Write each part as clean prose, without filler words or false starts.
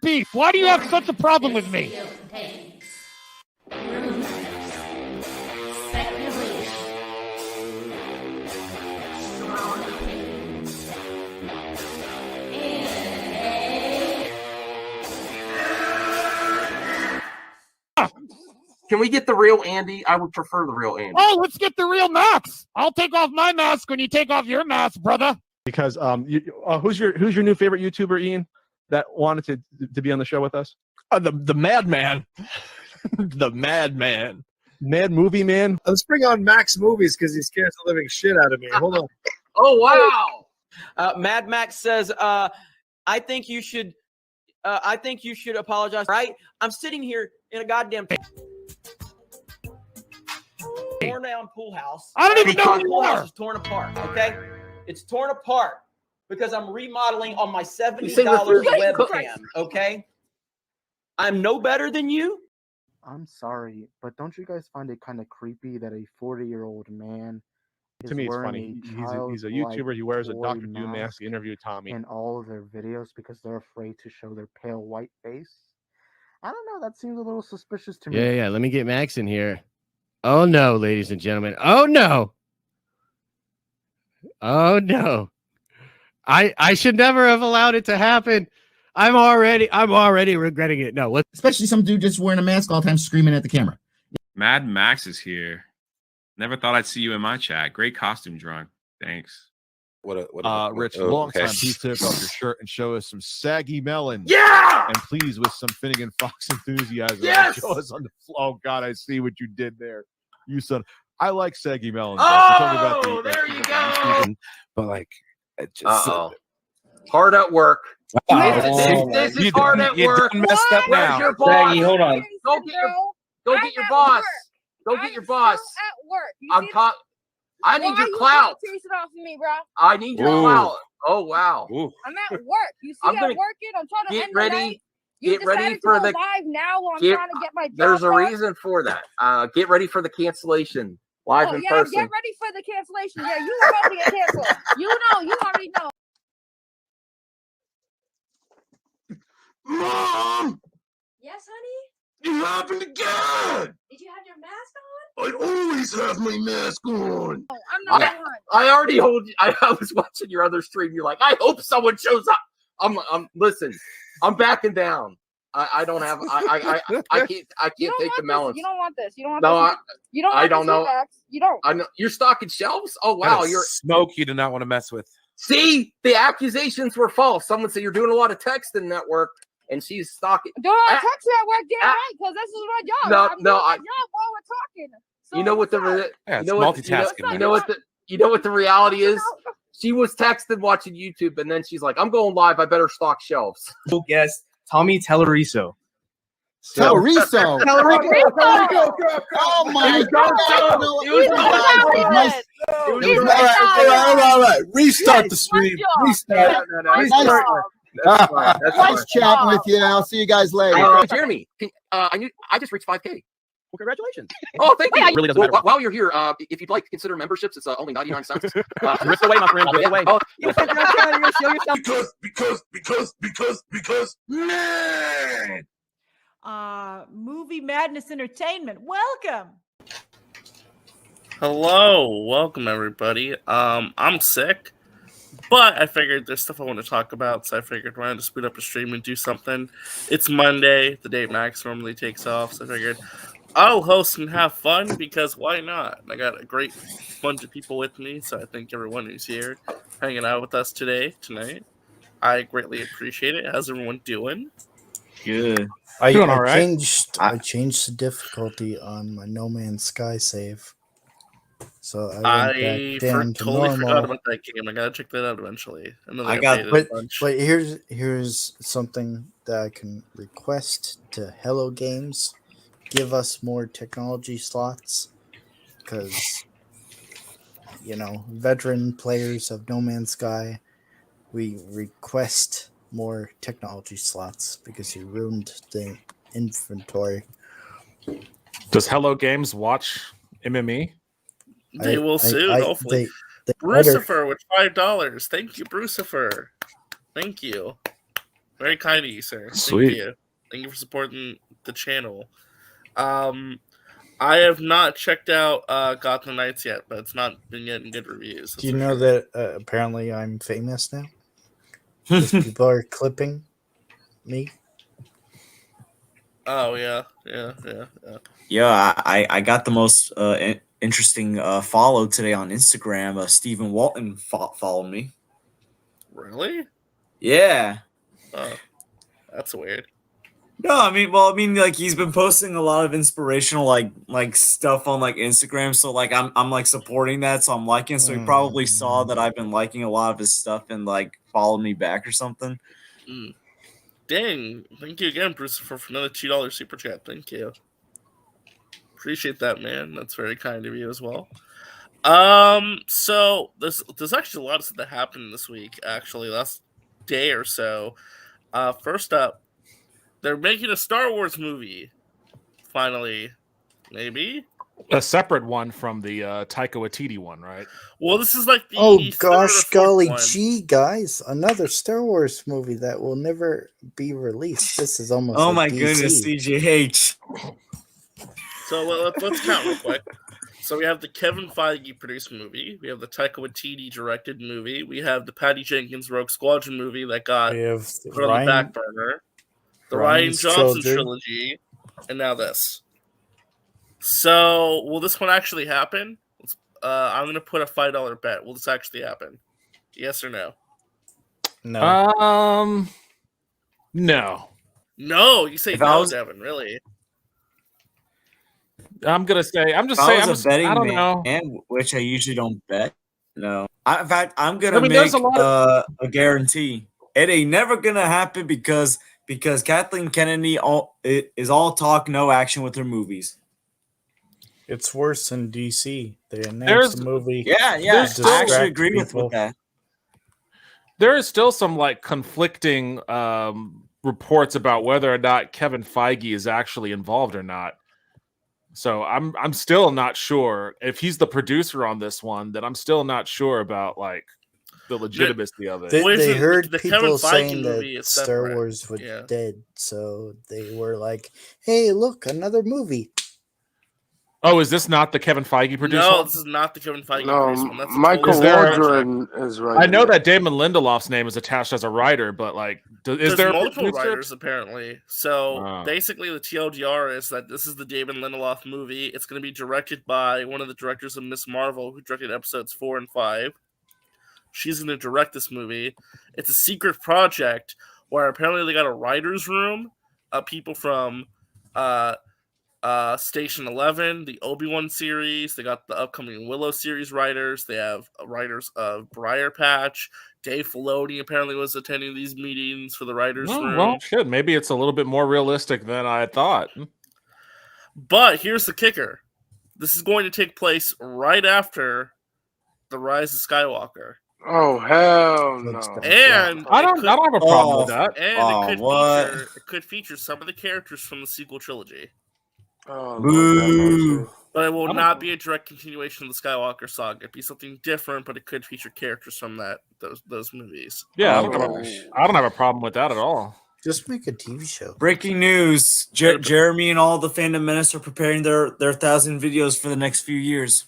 Beef, why do you have such a problem with me? Can we get the real Andy? I would prefer the real Andy. Oh, let's get the real Max. I'll take off my mask when you take off your mask, brother. Because who's your new favorite YouTuber, Ian, that wanted to be on the show with us? The Madman. The Madman. Mad Movie Man. Let's bring on Max Movies because he scares the living shit out of me. Hold on. Oh, wow. Mad Max says, I think you should apologize. Right? I'm sitting here in a goddamn torn down pool house. I don't even know who the you pool house are. is torn apart, okay? It's torn apart because I'm remodeling on my $70 webcam, okay? I'm no better than you. I'm sorry, but don't you guys find it kind of creepy that a 40-year-old man To me, it's funny. He's a YouTuber. He wears a Dr. Doom mask to interview Tommy. in all of their videos because they're afraid to show their pale white face? I don't know. That seems a little suspicious to me. Yeah. Let me get Max in here. Oh, no, ladies and gentlemen. Oh, no. Oh, no. I should never have allowed it to happen. I'm already regretting it. No, Especially some dude just wearing a mask all the time screaming at the camera. Mad Max is here. Never thought I'd see you in my chat. Great costume drawing. Thanks. Rich, long time. Please take off your shirt and show us some saggy melon. Yeah! And please, with some Finnegan Fox enthusiasm, Yes! show us on the floor. Oh, God, I see what you did there. You son. I like saggy melon. Oh, there you go. But like, it just hard at work. Wow. This is hard at work. You messed up Where's now. your boss? Saggy, hold on. Go get your boss. Go get your boss. At work. I need your clout. Chasing off of me, bro. I need your clout. Oh wow. I'm at work. You see, I'm working. I'm trying to get end ready. The night. Get ready for the live now while I'm trying to get my job There's a done. reason for that. Get ready for the cancellation live in person. Get ready for the cancellation. Yeah, you already get canceled. You already know. Mom! Yes, honey? It happened again! Did you have your mask on? I always have my mask on. Oh, I'm not hon. I already told you. I was watching your other stream. You're like, I hope someone shows up. Listen, I'm backing down. I don't have I can't take the melons. You don't want this. You don't want this. You don't want I don't know. Max. You don't. I know you're stocking shelves? Oh wow, you're smoke you do not want to mess with. See, the accusations were false. Someone said you're doing a lot of texting at work, and she's stalking. Doing a text at work, damn right, because this is my job. I'm doing my job while we're talking. So you know what you know what the reality is? She was texting watching YouTube, and then she's like, I'm going live. I better stock shelves. Guest Tommy Telleriso. Telleriso. Oh my God. All right. Restart the stream. Restart. Nice chatting with you. I'll see you guys later. Jeremy, I just reached 5K. Well, congratulations. Oh, thank you. It really doesn't matter. While you're here, if you'd like to consider memberships, it's only 99 cents. Rip away, my friend. Rip away. Oh, because, man. Movie Madness Entertainment. Welcome. Hello, welcome everybody. I'm sick, but I figured there's stuff I want to talk about, so I figured why not just boot up a stream and do something. It's Monday, the day Max normally takes off, so I figured I'll host and have fun because why not? I got a great bunch of people with me, so I thank everyone who's here hanging out with us tonight. I greatly appreciate it. How's everyone doing? Good. I changed the difficulty on my No Man's Sky save. So I totally forgot about that game. I gotta check that out eventually. But here's something that I can request to Hello Games. Give us more technology slots, because veteran players of No Man's Sky, we request more technology slots because you ruined the inventory. Does Hello Games watch MME? They will soon, hopefully. Brucifer with $5. Thank you, Brucifer. Thank you. Very kind of you, sir. Sweet. Thank you. Thank you for supporting the channel. I have not checked out Gotham Knights yet, but it's not been getting good reviews. Do you know that apparently I'm famous now? Because people are clipping me. Oh yeah. Yeah, I got the most interesting follow today on Instagram. Stephen Walton followed me. Really? Yeah. Oh, that's weird. No, I mean, like he's been posting a lot of inspirational like stuff on like Instagram. So like I'm like supporting that. So I'm liking. So he probably saw that I've been liking a lot of his stuff and like followed me back or something. Dang! Thank you again, Bruce, for another $2 super chat. Thank you. Appreciate that, man. That's very kind of you as well. So there's actually a lot of stuff that happened this week. Actually, last day or so. First up, they're making a Star Wars movie. Finally, maybe A separate one from the Taika Waititi one, right? Well, this is like the Oh third or gosh, fourth golly one. gee, guys! Another Star Wars movie that will never be released. This is almost. Oh like my DC. goodness, CGH. So let's count real quick. So we have the Kevin Feige produced movie. We have the Taika Waititi directed movie. We have the Patty Jenkins Rogue Squadron movie that got We have put on the back burner. The Ryan Ryan's Johnson trilogy. trilogy, and now this. So will this one actually happen? I'm gonna put a $5 bet. Will this actually happen? Yes or no? No. No. No, you say If I no, was- Devin. Really? I'm just If saying. I was a betting I don't know. man, which I usually don't bet. No, in fact, I'm gonna I mean, there's make a lot a guarantee. It ain't never gonna happen because Kathleen Kennedy is all talk, no action with her movies. It's worse than DC. They There's- announced the movie. Yeah, There's I actually distract agree with people. that. There is still some like conflicting reports about whether or not Kevin Feige is actually involved or not. So I'm still not sure if he's the producer on this one. That I'm still not sure about like the legitimacy of it. They heard the Kevin people Feige saying movie that is Star separate. Wars was Yeah. dead, so they were like, "Hey, look, another movie." Oh, is this not the Kevin Feige produced No, one? this is not the Kevin Feige No, produced one. That's a Michael totally different Waldron project. is right. I know that Damon Lindelof's name is attached as a writer, but like, is There's there a multiple producer? writers apparently. So Wow. basically, the TLDR is that this is the Damon Lindelof movie. It's going to be directed by one of the directors of Miss Marvel, who directed episodes 4 and 5. She's going to direct this movie. It's a secret project where apparently they got a writers' room of people from Station 11, the Obi-Wan series. They got the upcoming Willow series writers. They have writers of Briar Patch. Dave Filoni apparently was attending these meetings for the writers' Oh, room. well, shit. Maybe it's a little bit more realistic than I had thought. But here's the kicker. This is going to take place right after The Rise of Skywalker. Oh hell no! And I don't have a problem with that. And what? it could feature some of the characters from the sequel trilogy. Oh, Boo. But it will not be a direct continuation of the Skywalker saga. It'd be something different, but it could feature characters from those movies. Yeah, Oh, I don't have a problem with that at all. Just make a TV show. Breaking news: Jeremy and all the fandom menace are preparing their 1,000 videos for the next few years.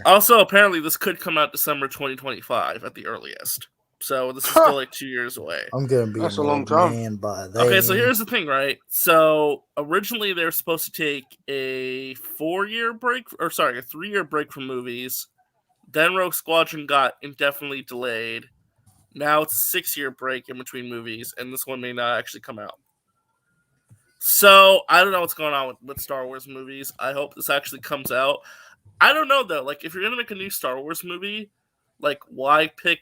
Also, apparently, this could come out December 2025 at the earliest. So this is still like 2 years away. I'm gonna be That's an a long old time. man by then. Okay, so here's the thing, right? So originally they were supposed to take a 3-year break from movies. Then Rogue Squadron got indefinitely delayed. Now it's a 6-year break in between movies, and this one may not actually come out. So I don't know what's going on with Star Wars movies. I hope this actually comes out. I don't know though. Like, if you're gonna make a new Star Wars movie, like, why pick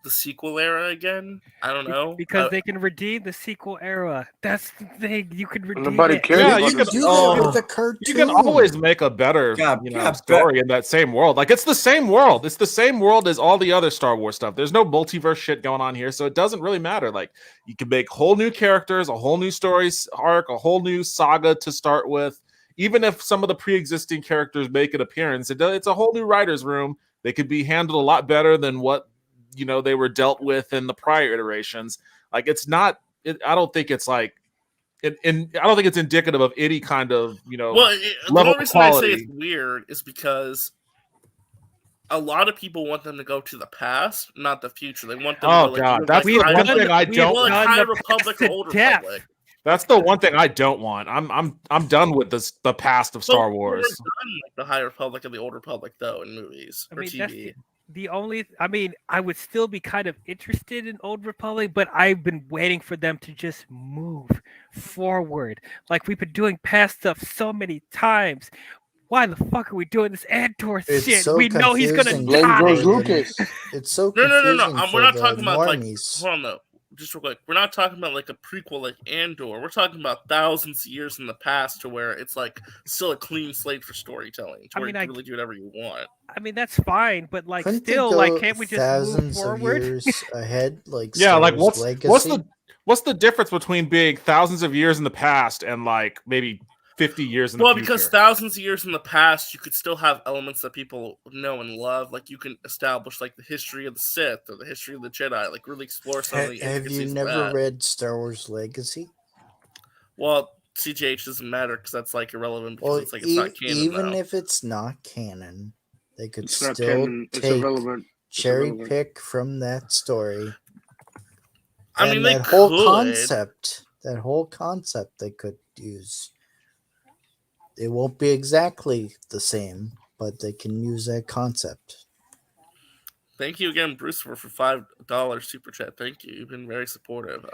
the sequel era again? I don't know. Because they can redeem the sequel era. That's the thing. You can redeem Nobody it. cares Yeah, about you this. can, do that with the cartoon. you can always make a better story in that same world. Like, it's the same world. It's the same world as all the other Star Wars stuff. There's no multiverse shit going on here, so it doesn't really matter. Like, you can make whole new characters, a whole new story arc, a whole new saga to start with. Even if some of the pre-existing characters make an appearance, it's a whole new writer's room. They could be handled a lot better than what they were dealt with in the prior iterations. Like it's not. I don't think it's like. I don't think it's indicative of any kind of Well, the level only of reason I say quality. it's weird is because a lot of people want them to go to the past, not the future. They want them Oh to God, live that's like the one thing I don't like want. High Republic or Old Republic. That's the one thing I don't want. I'm done with the past of Star We're Wars. done like the High Republic and the Old Republic though in movies or That's TV. the only. I mean, I would still be kind of interested in Old Republic, but I've been waiting for them to just move forward. Like we've been doing past stuff so many times. Why the fuck are we doing this Andor It's shit? so We know he's gonna confusing Blame die. George for the- Lucas. It's so No. confusing We're for not the talking about like. normies. Hold on though. Just real quick, we're not talking about like a prequel like Andor. We're talking about thousands of years in the past to where it's like still a clean slate for storytelling. To where you can really do whatever you want. I mean, that's fine, but like Couldn't they still, go like can't we just move thousands of forward? years ahead, like Yeah, Star like Wars Legacy? what's the difference between being thousands of years in the past and like maybe 50 years in the Well, future? because thousands of years in the past, you could still have elements that people know and love. Like you can establish like the history of the Sith or the history of the Jedi. Like really explore some of the Have you intricacies of never that. read Star Wars Legacy? Well, CGH doesn't matter because that's like irrelevant because Well, it's like it's not canon. even though. if it's not canon, they could It's not still canon. It's take irrelevant. It's cherry irrelevant. pick from that story. I mean, And they that whole could. concept they could use. It won't be exactly the same, but they can use that concept. Thank you again, Bruce, for $5 super chat. Thank you. You've been very supportive.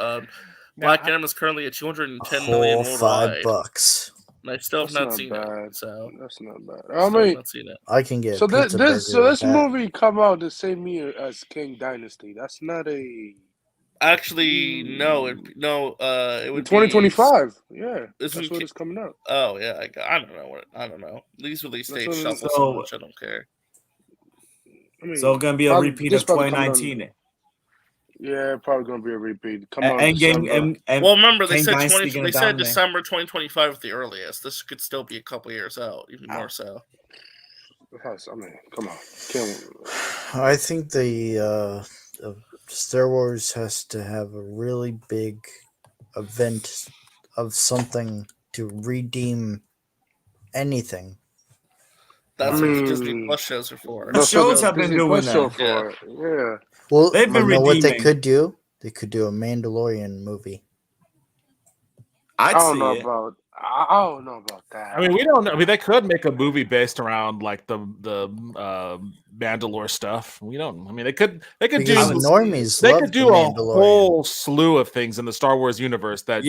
Black Adam is currently at 210 million Whole worldwide. $5. And I still have That's not not seen bad. it. So That's not bad. I I still have mean, not seen it. I can get so a pizza burger with this that. movie come out the same year as King Dynasty. That's not a Actually, no. It would 2025. Yeah, Be, that's what it's coming out. Oh yeah, I don't know I don't know. These release That's dates what it shuffle is. so much. I don't care. I mean, So it's gonna be a probably- repeat this of probably coming out- 2019. Yeah, probably gonna be a repeat. Come out in Endgame. December. Well, remember they King said Dynasty gonna they said dominate. December 2025 at the earliest. This could still be a couple years out, even more so. I mean, come on. Can't, I think the Star Wars has to have a really big event of something to redeem anything. That's what the Disney Plus shows are for. The shows have been doing that. for it. Yeah. Well, They've been you know what they redeeming. could do? They could do a Mandalorian movie. I I'd don't see know it. about. I don't know about that. I mean, we don't know. I mean, they could make a movie based around like the Mandalore stuff. We don't. I mean, they could Because do. the normies They love could the do a Mandalorian. whole slew of things in the Star Wars universe that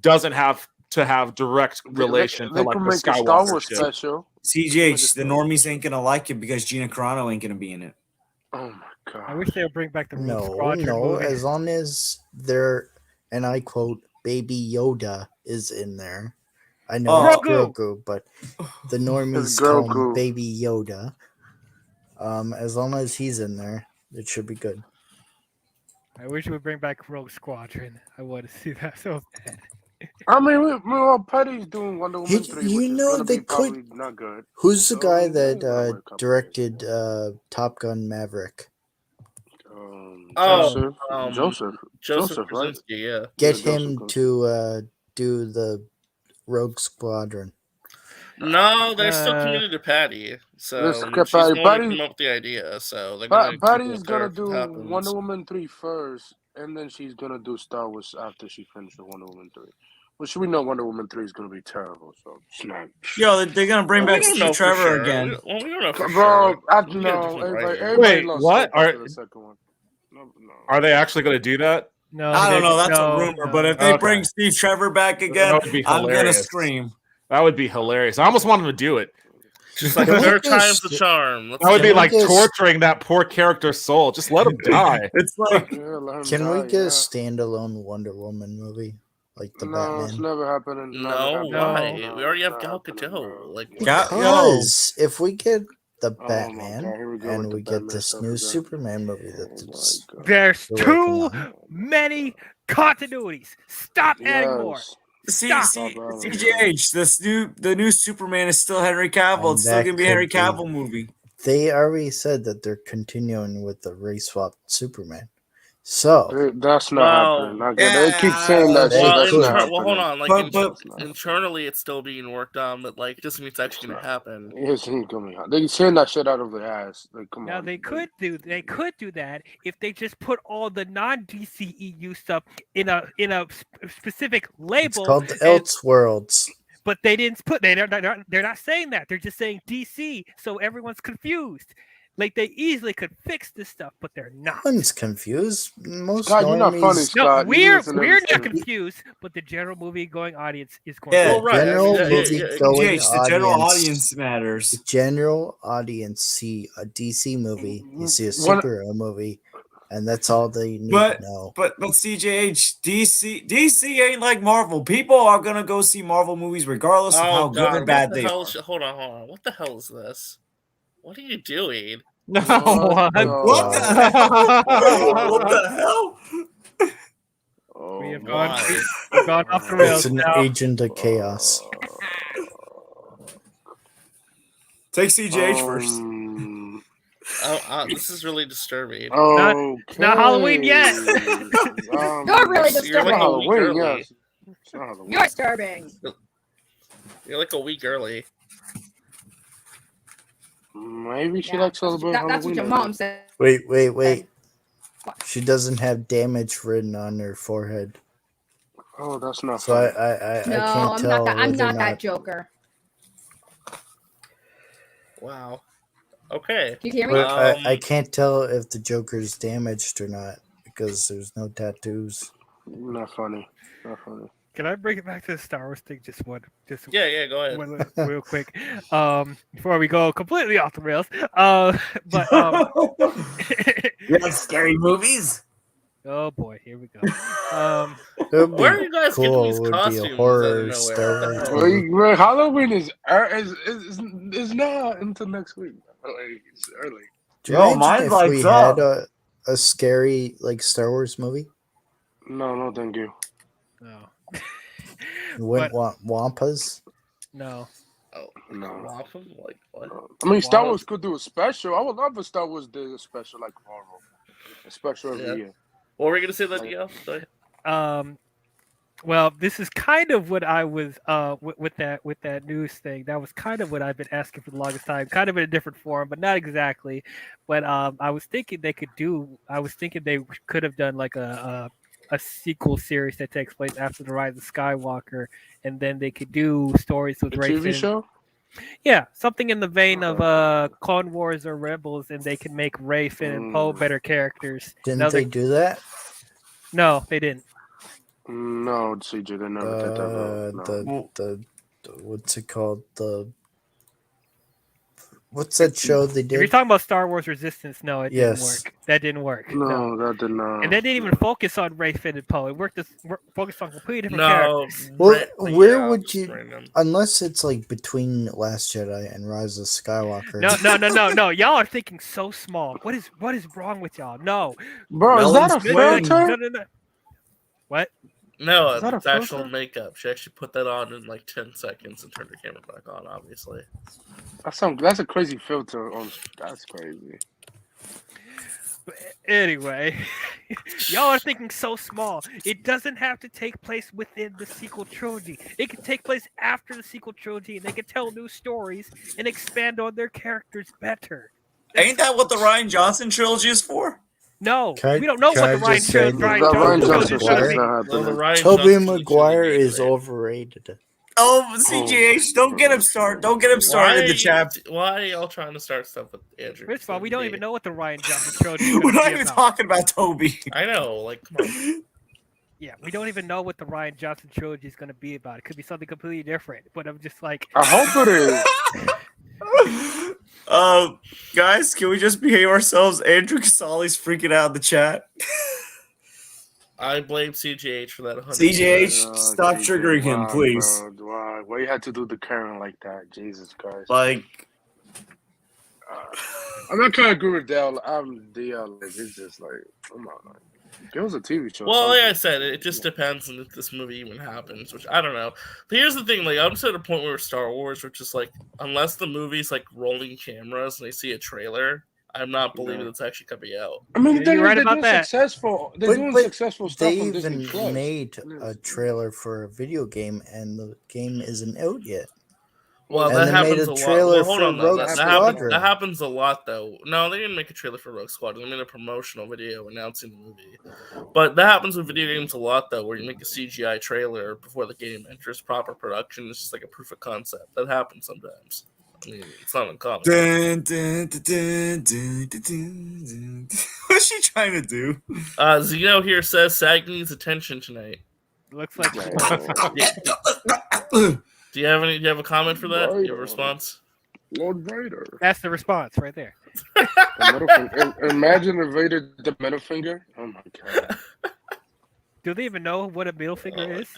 doesn't have to have direct relation they to like could the make a Star Skywalker Wars shit. special. CGH, the normies ain't gonna like it because Gina Carano ain't gonna be in it. Oh my god! I wish they would bring back the Rogue No, Squadron no. movie. As long as they're, and I quote, "Baby Yoda" is in there. I know it's Grogu, but the normies It's call him Grogu. Baby Yoda. As long as he's in there, it should be good. I wish we would bring back Rogue Squadron. I want to see that so bad. I mean, well, Patty's doing Wonder Woman 3, you which is know gonna they be probably could- not good. Who's the So, guy yeah, that gotta wait a couple directed Top Gun Maverick? Joseph, right? Krasinski, yeah. Get Yeah, him Joseph to do the Rogue Squadron. No, they're still committed to Patty. So Let's she's get the one Patty. that Patty- came up with the idea. So they're gonna Patty's keep it gonna there do if it happens. Wonder Woman 3 first, and then she's gonna do Star Wars after she finishes Wonder Woman 3. Which we know Wonder Woman 3 is gonna be terrible, so it's not. Yo, they're gonna bring Well, back we don't know Steve for Trevor sure. again. We don't know for Bro, sure. I We get a know different everybody writer. Wait, loves what? hope after the second one. No. Are they actually going to do that? No, I don't know. That's no, a rumor. no. But if they Okay. bring Steve Trevor back again, That would be I'm gonna hilarious. scream. That would be hilarious. I almost want them to do it. Just like Can we third just- time's the charm. That would Can be we like just- torturing that poor character's soul. Just let him die. It's like Yeah, let him Can we die, get a yeah. standalone Wonder Woman movie like the No, it's Batman? never happening. Never No, happening. why? No, We already have not Gal happening, Gadot. bro. Like, Because if we get the Oh my Batman God, here we go with and the we get Batman this stuff new again. Superman movie Oh that's my God. There's They're too working on many continuities. Stop adding more. Yes. CGH, the new Superman is still Henry Cavill. And It's still that gonna be a Henry could be- Cavill movie. they already said that they're continuing with the race swap Superman. So That's not happening. I get it. They keep saying that shit. Well, That's not happening. well, hold on. Like But internally, it's still being worked on, but like, it doesn't mean it's actually gonna happen. Yes, he's coming out. They saying that shit out of their ass. Like, come Now on. they could do that if they just put all the non-DCEU stuff in a specific label. it's called the Elseworlds. But they didn't put they're not saying that. They're just saying DC, so everyone's confused. Like they easily could fix this stuff, but they're not. No one's confused. Most Scott, you're not funny, normies- Scott. No, we're not confused, but the general movie going audience is going. Yeah, general movie going the general audience audience matters. The general audience see a DC movie, you see a What- superhero movie, and that's all they need But to know. but CJH, DC ain't like Marvel. People are gonna go see Marvel movies regardless of how good or bad they are. Hold on. What the hell is this? What are you doing? What the hell? What the hell? We have gone off the rails It's an now. agent of chaos. Take CJH first. This is really disturbing. It's not Halloween yet. You're really You're like a week disturbing. early. You're disturbing. You're like a week early. Maybe she likes celebrating That's what Halloween. your mom said. Wait. She doesn't have damage written on her forehead. Oh, that's not. So I No, can't I'm tell not that. I'm whether or not that Joker. Wow. Okay. Can you hear me? But I can't tell if the Joker's damaged or not because there's no tattoos. Not funny. Not funny. Can I bring it back to the Star Wars thing? Yeah, go ahead. Real quick. Before we go completely off the rails. But You like scary movies? oh boy, here we go. Where are you guys getting these would be a costumes horror out of nowhere? Star What the Wars hell? movie. Well, Halloween is not until next week. Like, it's early. Do you Yo, imagine mine if lights we up. had a scary like Star Wars movie? No, thank you. No. You wouldn't want Wampas? No. Oh, No. Like what? I mean, Star Wars could do a special. I would love if Star Wars did a special like Marvel. A special every year. What were we gonna say, Leo? Sorry. Well, this is kind of what I was with that news thing. That was kind of what I've been asking for the longest time, kind of in a different form, but not exactly. But I was thinking they could have done like a sequel series that takes place after the Rise of Skywalker, and then they could do stories with A Rey TV Finn. show? Yeah, something in the vein of Clone Wars or Rebels, and they can make Rey, Finn, and Poe better characters. Didn't they do that? No, they didn't. No, CJ, they never did that. No. The what's it called? What's that show they If you're did? talking about Star Wars Resistance, no, it didn't Yes. work. That didn't work. No, that did not. And they didn't even focus on Rey, Finn, and Poe. It focused on completely different No, characters. Well, where yeah, would just you? random. Unless it's like between Last Jedi and Rise of Skywalker. No. Y'all are thinking so small. What is wrong with y'all? No. Bro, is that a filter? No. What? No, Is that a it's actual filter? makeup. She actually put that on in like 10 seconds and turned her camera back on, obviously. That's a crazy filter. That's crazy. Anyway, y'all are thinking so small. It doesn't have to take place within the sequel trilogy. It can take place after the sequel trilogy, and they can tell new stories and expand on their characters better. Ain't that what the Ryan Johnson trilogy is for? No, Can I- we don't know can what I the Ryan just say- Ryan Ryan Johnson Johnson trilogy shit is is gonna not be. happening. Tobey Maguire is overrated. Oh, CGH, don't get him started. Don't get him started in the chat. Why are y'all trying to start stuff with Andrew? First of all, we don't even know what the Ryan Johnson trilogy is We're going to not be even about. talking about Toby. I know, like, come on. Yeah, we don't even know what the Ryan Johnson trilogy is going to be about. It could be something completely different. But I'm just like, I hope it is. Guys, can we just behave ourselves? Andrew Casali's freaking out in the chat. I blame CGH for that. 100%. CGH, stop triggering him, Why, please. Bro, why you had to do the Karen like that? Jesus Christ. Like, I'm not kind of agree with Dale. I'm DL. Like, it's just like, come on. Like, It was a TV show. Well, like I said, it just depends on if this movie even happens, which I don't know. But here's the thing, like I'm just at a point where Star Wars, which is like, unless the movie's like rolling cameras and they see a trailer, I'm not believing it's actually coming out. I mean, You're right about that. Successful. They're doing successful stuff They on Disney even Plus. made a trailer for a video game, and the game isn't out yet. Well, and that they happens made a a lot. trailer Well, hold for on, though. Rogue That Squadron. happens a lot, though. No, they didn't make a trailer for Rogue Squadron. They made a promotional video announcing the movie. But that happens with video games a lot, though, where you make a CGI trailer before the game enters proper production. It's just like a proof of concept. That happens sometimes. I mean, it's not uncommon. What's she trying to do? Zeno here says SAG needs attention tonight. Looks like. Do you have a comment for that? Do you have a response? Lord Vader. That's the response right there. Imagine if Vader did the middle finger. Oh my god. Do they even know what a middle finger is?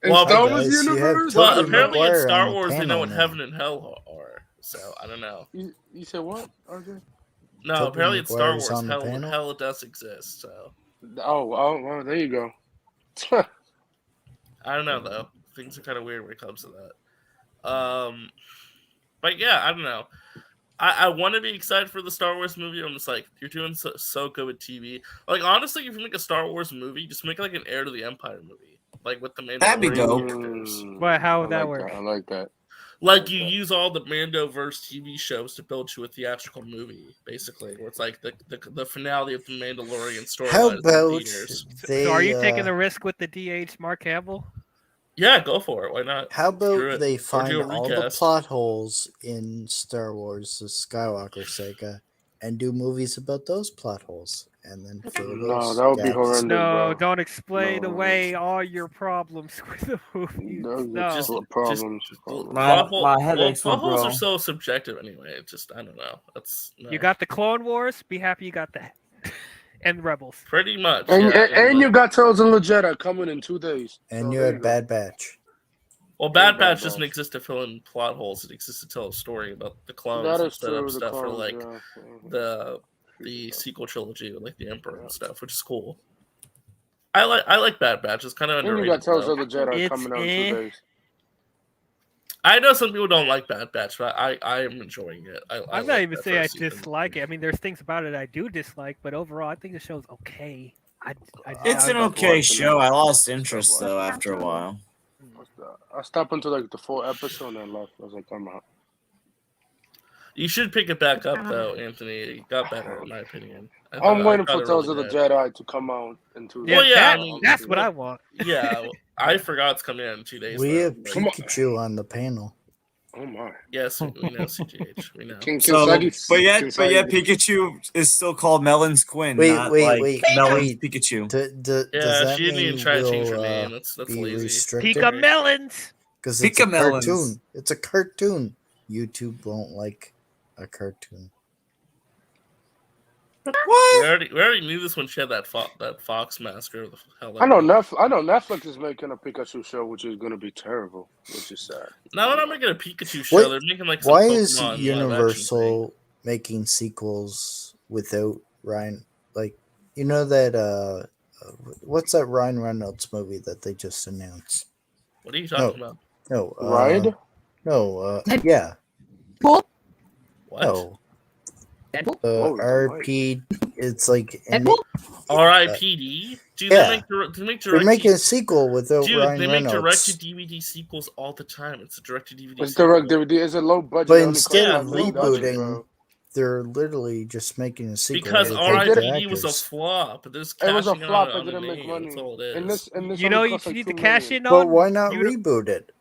Well, Star Wars universe? Well, apparently in Star on the Wars they know panel what now. heaven and hell are. So I don't know. You said what, RJ? No, Tobey apparently in Star Maguire's Wars on the panel? hell does exist. So Oh, there you go. I don't know though. Things are kind of weird when it comes to that. But yeah, I don't know. I want to be excited for the Star Wars movie. I'm just like, you're doing so good with TV. Like honestly, if you make a Star Wars movie, just make like an Heir to the Empire movie, like with the Mandalorian That'd be dope. characters. But how would that work? I like that. Like you use all the Mandoverse TV shows to build you a theatrical movie, basically, where it's like the finale of the Mandalorian story. How about they? So are you taking the risk with the DH Mark Hamill? Yeah, go for it. Why not? How Screw about it. they Or find do a all the recast. plot holes in Star Wars, the Skywalker saga, and do movies about those plot holes, and then fill No, those that would be gaps? horrendous. No, bro. don't explain No. away all your problems with the movies. Just problems. Plot headaches plot were holes are bro. so subjective anyway. It's just I don't know. That's You got the Clone Wars. Be happy you got that. And Rebels. pretty much. And, yeah, and you got Tales of the Jedi coming in 2 days. And So you there had go. Bad Batch. Well, Bad Batch doesn't exist to fill in plot holes. It exists to tell a story about the clones That and is set up true, the stuff for clones, like yeah. the sequel trilogy with like the Emperor and stuff, which is cool. I like Bad Batch. It's kind of And you underrated. got Tales though. of the Jedi coming out in 2 days. I know some people don't like Bad Batch, but I am enjoying it. I I'm like not even that saying I first season. dislike it. I mean, there's things about it I do dislike, but overall, I think the show's okay. It's an okay show. I lost interest though after a while. I stopped into like the 4th episode and I left. I was like, I'm out. You should pick it back up though, Anthony. It got better in my opinion. I'm waiting for it Tales really of the did. Jedi to come out in 2 days. Yeah, Well, yeah, that- I mean, that's what I want. Yeah, I forgot it's coming out in 2 days. We though. have Pikachu on the panel. Oh my. Yes, we know CGH. We know. So, but yet Pikachu is still called Melon's Quinn. Wait, not wait, like wait, Melon's wait. Pikachu. Does Yeah, that she didn't even mean try to change her we'll, name. That's be lazy. restricted? Pika Melons. Because it's a Pika Melons. cartoon. It's a cartoon. YouTube won't like a cartoon. What? We already knew this when she had that fox mask or the hell. I know Netflix is making a Pikachu show, which is going to be terrible, which is sad. No, they're not making a Pikachu show. What- They're making like some Why is Pokemon live action Universal making sequels without Ryan? Like, you know that what's that Ryan Reynolds movie that they just announced? What are you talking about? No, Ride? No, yeah. What? No. Oh, RP. It's like R.I.P.D. Dude, Yeah. they make they're direct. making a sequel without Dude, Ryan they make Reynolds. direct-to-DVD sequels all the time. It's a direct-to-DVD. It's sequel. direct DVD. It's a low budget. But It only instead costs of $5 million, rebooting, bro. they're literally just making a sequel. Because with the R.I.P.D. was a actors. flop. They're just It was a cashing flop. on It didn't the make name. money. That's all it And is. this You know, only you cost like need $2 to cash million. in But on. why not you- reboot it?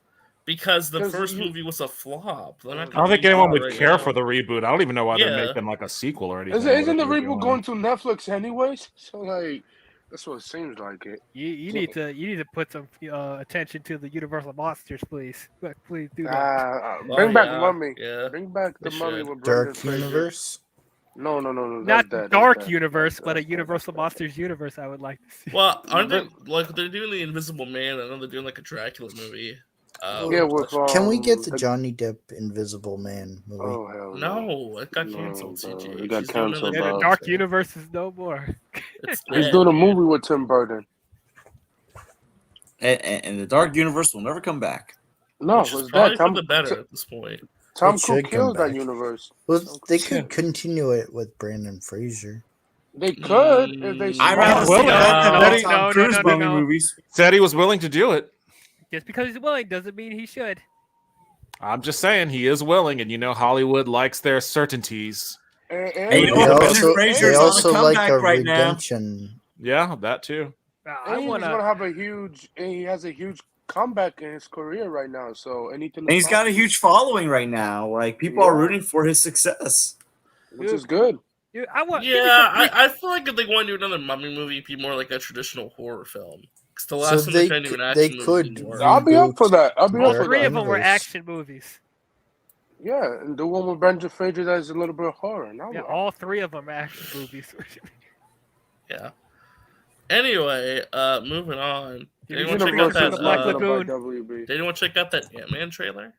Because the 'Cause first you- movie was a flop. They're not I gonna don't think reboot anyone it would right care now. for the reboot. I don't even know why Yeah. they're making like a sequel or anything. Isn't the whatever they're reboot doing. going to Netflix anyways? So like, that's what it seems like it. You need to put some attention to the Universal monsters, please. Please do that. Bring back yeah, Mummy. yeah. Bring back the They Mummy should. with Brendan Dark Fraser. Universe? No. Not That's that. Dark That's that. Universe, but a That's that. Universal Monsters universe. I would like to see. Well, aren't they like they're doing the Invisible Man? I know they're doing like a Dracula movie. Yeah, with Can we get the the- Johnny Depp Invisible Man movie? Oh hell No, it got canceled. CJ. It got She's doing another canceled, Yeah, the bro. Dark Universe is no more. It's He's dead, doing a man. movie with Tim Burton. And the Dark Universe will never come back. No, Which is it's probably that for the better at this point. Tom It Cruise should come killed that back. universe. Well, they could continue it with Brandon Fraser. They could if they. I'd rather see that than all Tom Cruise mummy movies. Said he was willing to do it. Just because he's willing doesn't mean he should. I'm just saying he is willing, and you know Hollywood likes their certainties. Hey, you know They what? also, Brendan Fraser's they on also the like comeback a right now. redemption. Yeah, that too. I And he's wanna. gonna have a huge. And he has a huge comeback in his career right now. So anything. And he's got a huge following right now. Like people are Yeah. rooting for his success. which is good. Dude, I want. I feel like if they want to do another mummy movie, it'd be more like a traditional horror film. Because the last one they tried to do an action movie didn't work. I'll be up for that. I'll be All up for three that. of them were action movies. Yeah, and the one with Brendan Fraser that's a little bit of horror. Now Yeah, all three of them are action movies. Yeah. Anyway, moving on. Did anyone Universe check out of that? the Black Lagoon. WB. Did anyone check out that Ant-Man trailer?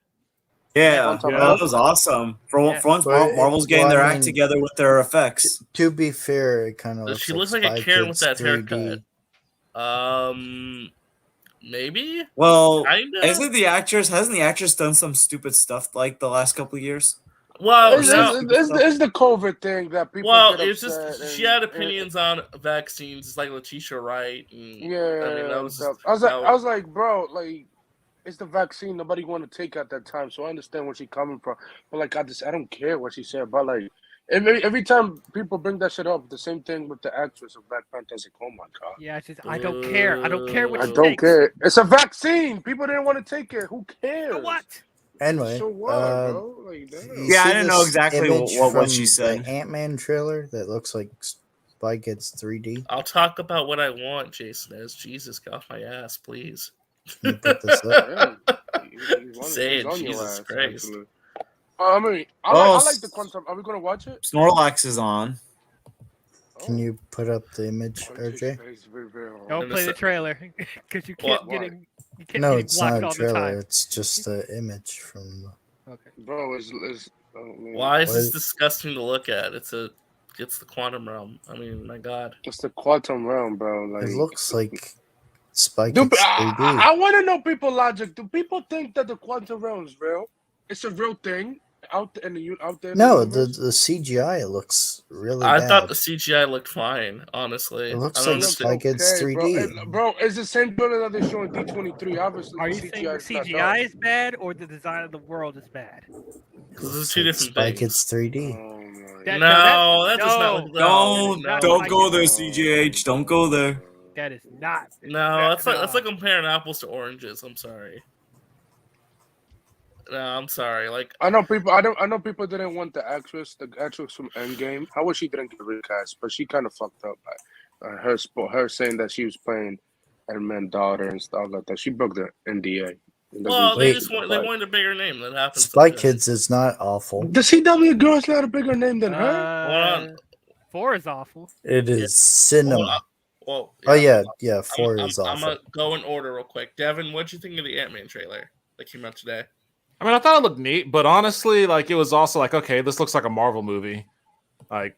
Yeah, that was awesome. For once, But Marvel's getting their act together with their effects. To be fair, it kind of looks She like looks like a Spy Karen with Kids that 3D. haircut. Maybe. Well, Kinda? hasn't the actress done some stupid stuff like the last couple of years? Well, It's, no. it's the COVID thing that people. Well, get it's upset just she and- had opinions on vaccines. It's like Letitia Wright. And, Yeah, I mean, that was. stuff. Just, I was like, bro, like, it's the vaccine nobody want to take at that time. So I understand where she's coming from. But like, I don't care what she said. But like, every time people bring that shit up, the same thing with the actress of Black Panther. It's like, oh my god. Yeah, it's just, I don't care. I don't care what I she don't takes. care. It's a vaccine. People didn't want to take it. Who cares? What? Anyway, So what, bro? Like, damn. you Yeah, I see didn't know this exactly image what she from said. The Ant-Man trailer that looks like Spy Kids 3D. I'll talk about what I want, Jason. As Jesus, get off my ass, please. Can you put this up? Say it, He's on your Jesus ass, Christ. actually. I mean, I Oh, like the Quantum. Are we gonna watch it? Snorlax is on. Can you put up the image, RJ? Don't play the trailer because you keep getting. You keep No, getting it's blocked not a all the trailer. time. It's just an image from. Okay. Bro, it's oh, man. Why is this What? disgusting to look at? It's the quantum realm. I mean, my God. It's the quantum realm, bro. Like, It looks like Spy Do, Kids 3D. I want to know people logic. Do people think that the quantum realm is real? It's a real thing out there in the out there. In No, the the CGI looks really I bad. thought the CGI looked fine, honestly. It looks I don't like understand. Spy Kids Okay, 3D. bro, it's the same building that they're showing D23. Obviously, Are the you saying CGI the is not CGI done. is bad or the design of the world is bad? Because there's two different Spy things. Kids 3D. No, that does not look. Don't go there, CJH. Don't go there. That is not. No, that's like comparing apples to oranges. I'm sorry. No, I'm sorry. Like I know people. I know people didn't want the actress from Endgame. I wish she didn't get recast, but she kind of fucked up. Her saying that she was playing Ant-Man's daughter and stuff like that. She broke the NDA. well, they wanted a bigger name. That happens. Spy Kids is not awful. The CW girl is not a bigger name than her. Hold on. 4 is awful. It is cinema. Well, Oh yeah, 4 is I'm awful. gonna go in order real quick. Devin, what'd you think of the Ant-Man trailer that came out today? I mean, I thought it looked neat, but honestly, like it was also like, okay, this looks like a Marvel movie. Like,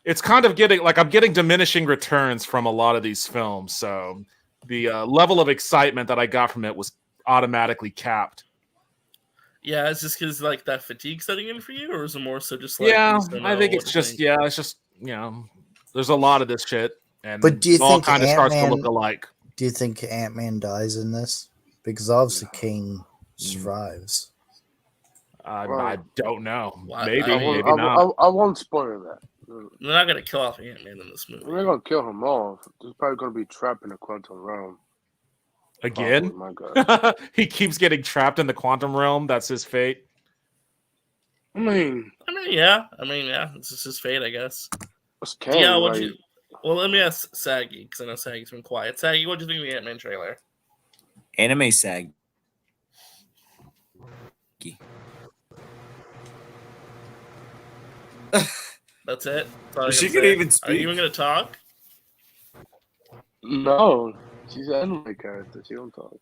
it's kind of I'm getting diminishing returns from a lot of these films, so the level of excitement that I got from it was automatically capped. Yeah, it's just because like that fatigue setting in for you, or is it more so just like? Yeah, you just don't I know think what it's to just think? there's a lot of this shit, and But do you it all think kind of starts to Ant-Man- look alike. Do you think Ant-Man dies in this? Because obviously King survives. I don't know. Well, Maybe, I maybe not. I won't spoil that. They're not gonna kill off Ant-Man in this movie. They're gonna kill him off. He's probably gonna be trapped in the quantum realm. Again, Oh, my God. he keeps getting trapped in the quantum realm. That's his fate. I mean, yeah. It's just his fate, I guess. It's Kang, Yeah. like- Well, let me ask Saggy because I know Saggy's been quiet. Saggy, what'd you think of the Ant-Man trailer? Anime sag. That's it. That's all I She gotta can say. even Are speak. you even gonna talk? No, she's an anime character. She don't talk.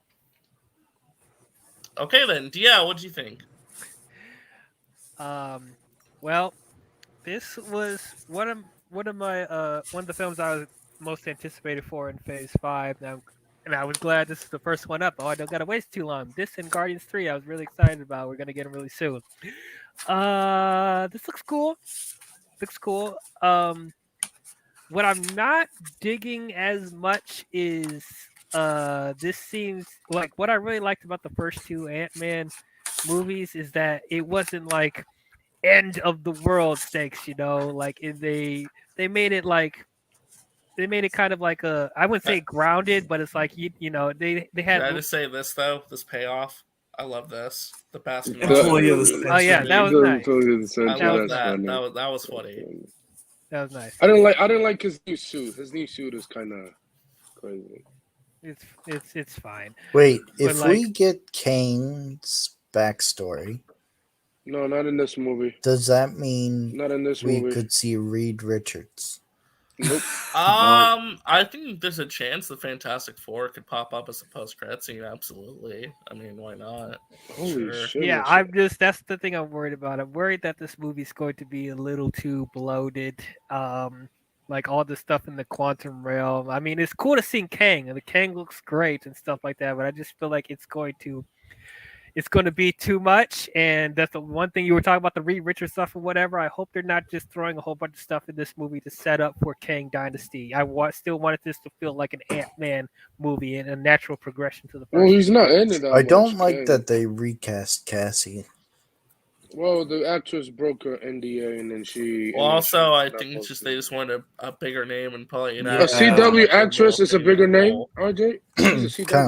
Okay then, yeah. What do you think? Well, this was one of my one of the films I was most anticipated for in Phase 5. Now, and I was glad this is the first one up. Oh, I don't gotta waste too long. This and Guardians 3, I was really excited about. We're gonna get them really soon. This looks cool. Looks cool. What I'm not digging as much is this seems like what I really liked about the first two Ant-Man movies is that it wasn't like end of the world stakes, like they made it like they made it kind of like I wouldn't say grounded, but it's like they had. Can I just say this though? This payoff, I love this. The past. Oh yeah, that was nice. I love that. That was funny. That was nice. I didn't like his new suit. His new suit is kind of crazy. It's fine. Wait, if we get Kane's backstory, no, not in this movie. Does that mean not in this we movie could see Reed Richards? Nope. I think there's a chance the Fantastic Four could pop up as a post-credit scene. Absolutely. I mean, why not? Holy shit! Yeah, that's the thing I'm worried about. I'm worried that this movie's going to be a little too bloated. Like all the stuff in the quantum realm. I mean, it's cool to see Kang, and the Kang looks great and stuff like that. But I just feel like it's going to be too much, and that's the one thing you were talking about, the Reed Richards stuff or whatever. I hope they're not just throwing a whole bunch of stuff in this movie to set up for Kang Dynasty. I still wanted this to feel like an Ant-Man movie and a natural progression to the first. Well, he's not in it. I don't like that they recast Cassie. Well, the actress broke her NDA, and then she. Well, also, I think it's just they just wanted a bigger name and probably a CW actress is a bigger name. RJ, Kind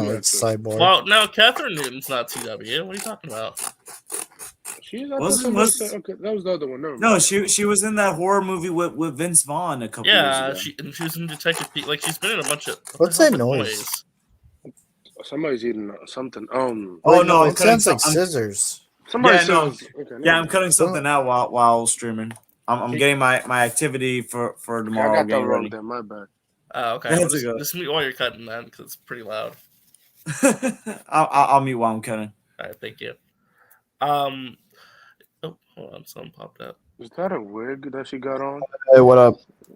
of like Cyborg. Well, no, Catherine Newton's not CW. What are you talking about? She's Okay, that was the other one. No, she was in that horror movie with Vince Vaughn a couple years ago. She was in Detective Pete. Like she's been in a bunch of. What's that noise? Somebody's eating something. No, it sounds like scissors. I'm cutting something out while streaming. I'm getting my activity for tomorrow. I got that wrong there. My bad. Oh, okay. Well, just mute while you're cutting that because it's pretty loud. I'll mute while I'm cutting. All right, thank you. Oh, hold on, something popped up. Is that a wig that she got on? Hey, what up?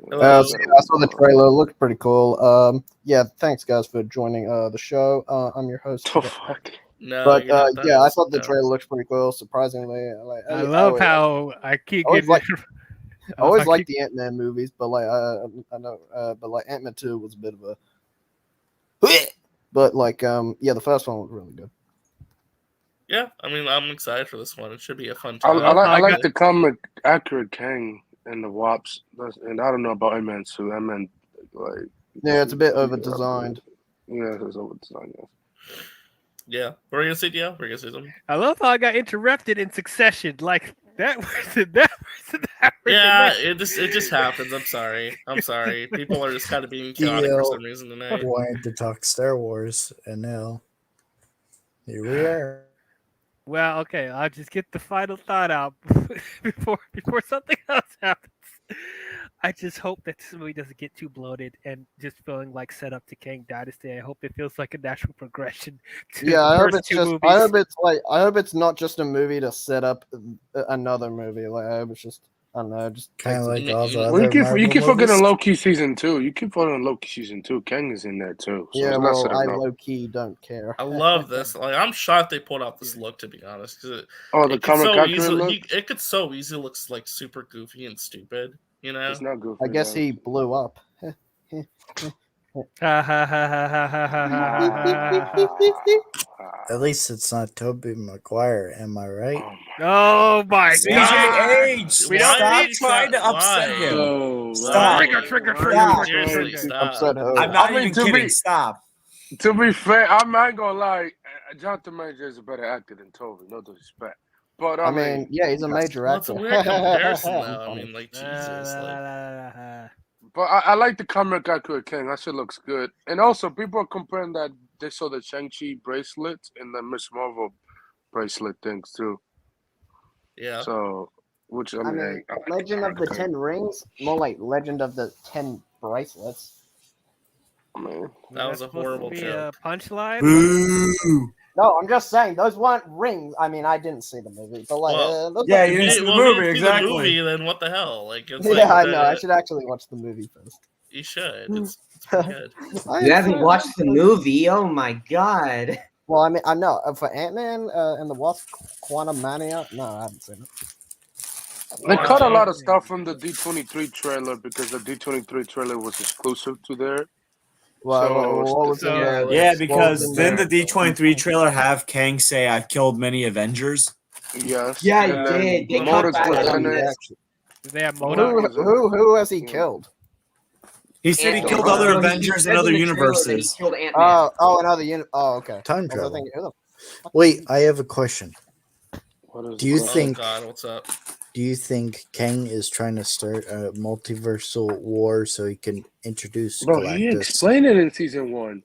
Hello. I saw the trailer. It looked pretty cool. Yeah, thanks guys for joining the show. I'm your host. Oh, fuck. No, but yeah, I thought the trailer looks pretty cool. Surprisingly, I love how I keep getting. I always like the Ant-Man movies, but like I know, but like Ant-Man 2 was a bit of a. But like yeah, the first one was really good. Yeah, I mean, I'm excited for this one. It should be a fun time. I like the comic accurate Kang and the Wasps, and I don't know about Ant-Man 2. Ant-Man, like yeah, it's a bit over designed. Yeah, it's over designed. Yeah, what are you gonna say, Dio? We're gonna say something. I love how I got interrupted in succession. Like that person. Yeah, it just happens. I'm sorry. People are just kind of being chaotic for some reason tonight. Wanted to talk Star Wars, and now here we are. Well, okay, I'll just get the final thought out before something else happens. I just hope that this movie doesn't get too bloated and just feeling like set up to Kang Dynasty. I hope it feels like a natural progression to I hope the it's first two just. movies. I hope it's not just a movie to set up another movie. Like I hope it's just. I don't know, just kind of like all the other. You keep forgetting movies. Loki season 2. You keep forgetting Loki season 2. Kang is in there too. So yeah, it's well, not I low key don't care. I love this. Like, I'm shocked they pulled out this look. To be honest, the comic accurate look? It could so easily look like super goofy and stupid. You know, it's not goofy. I guess he blew up. At least it's not Tobey Maguire, am I right? Oh my God! CJH, We don't stop need trying to upset him. Oh, Stop. Trigger. Seriously, stop. I'm not even kidding. Stop. To be fair, I'm not gonna lie. Jonathan Major is a better actor than Tobey. No disrespect. But I mean, yeah, he's a major That's actor. a weird comparison, though. I mean, like Jesus. But I like the comic accurate Kang. That shit looks good. And also, people are comparing that they saw the Shang-Chi bracelet and the Miss Marvel bracelet things too. Yeah. So, which I mean, Legend of the 10 Rings, more like Legend of the 10 Bracelets. I mean, that was a horrible joke. Punchline. Boo. No, I'm just saying those weren't rings. I mean, I didn't see the movie, but like, those yeah, weren't- you didn't see the Well, movie, if you didn't see the exactly. movie, then what the hell? Like, it's yeah, like, I know. I should actually watch the movie first. You should. It's pretty good. You haven't watched the movie? Oh my god. Well, I mean, I know for Ant-Man and the Wasp Quantumania. No, I haven't seen it. They cut a lot of stuff from the D23 trailer because the D23 trailer was exclusive to there. Well, what was in there? Yeah, What because was in didn't there? the D23 trailer have Kang say, "I've killed many Avengers"? Yes. Yeah, and he then did. They Modus cut was back in on it. that. They have Who has he killed? He said he Ant-Man. killed other No, he Avengers said in other in the trailer that universes. He killed Ant-Man. Another unit. Oh, okay. Time I was travel. thinking, who the fuck Wait, I have a question. Do you Oh, think? God, what's up? Do you think Kang is trying to start a multiversal war so he can introduce Bro, he Galactus explained it in season 1.